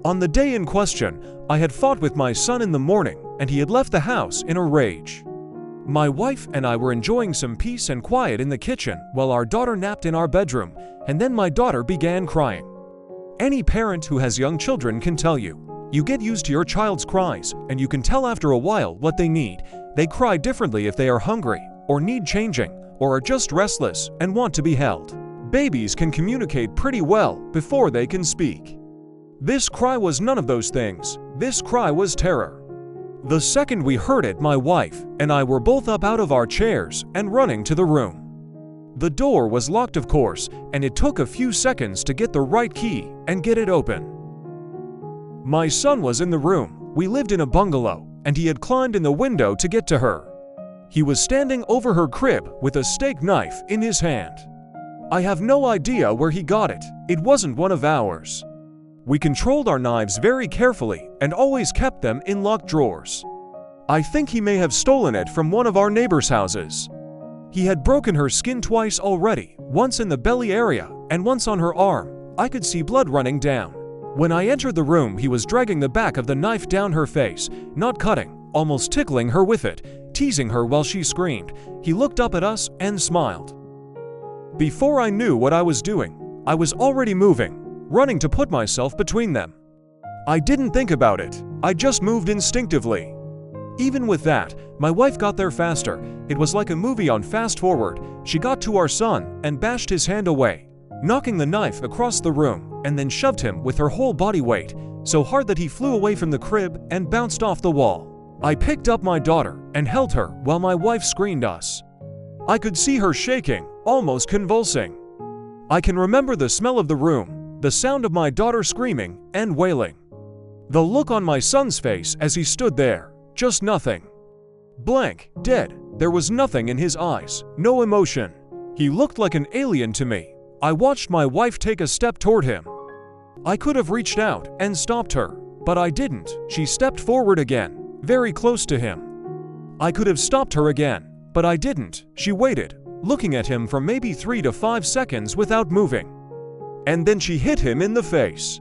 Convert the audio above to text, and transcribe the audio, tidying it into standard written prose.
On the day in question, I had fought with my son in the morning, and he had left the house in a rage. My wife and I were enjoying some peace and quiet in the kitchen while our daughter napped in our bedroom, and then my daughter began crying. Any parent who has young children can tell you, you get used to your child's cries, and you can tell after a while what they need. They cry differently if they are hungry, or need changing, or are just restless and want to be held. Babies can communicate pretty well before they can speak. This cry was none of those things. This cry was terror. The second we heard it, my wife and I were both up out of our chairs and running to the room. The door was locked, of course, and it took a few seconds to get the right key and get it open. My son was in the room. We lived in a bungalow, and he had climbed in the window to get to her. He was standing over her crib with a steak knife in his hand. I have no idea where he got it. It wasn't one of ours. We controlled our knives very carefully and always kept them in locked drawers. I think he may have stolen it from one of our neighbors' houses. He had broken her skin twice already, once in the belly area and once on her arm. I could see blood running down. When I entered the room, he was dragging the back of the knife down her face, not cutting, almost tickling her with it, teasing her while she screamed. He looked up at us and smiled. Before I knew what I was doing, I was already moving, running to put myself between them. I didn't think about it. I just moved instinctively. Even with that, my wife got there faster. It was like a movie on fast forward. She got to our son and bashed his hand away, knocking the knife across the room, and then shoved him with her whole body weight, so hard that he flew away from the crib and bounced off the wall. I picked up my daughter and held her while my wife screamed us. I could see her shaking, almost convulsing. I can remember the smell of the room, the sound of my daughter screaming and wailing. The look on my son's face as he stood there, just nothing. Blank, dead. There was nothing in his eyes, no emotion. He looked like an alien to me. I watched my wife take a step toward him. I could have reached out and stopped her, but I didn't. She stepped forward again, very close to him. I could have stopped her again, but I didn't. She waited, looking at him for maybe 3 to 5 seconds without moving. And then she hit him in the face.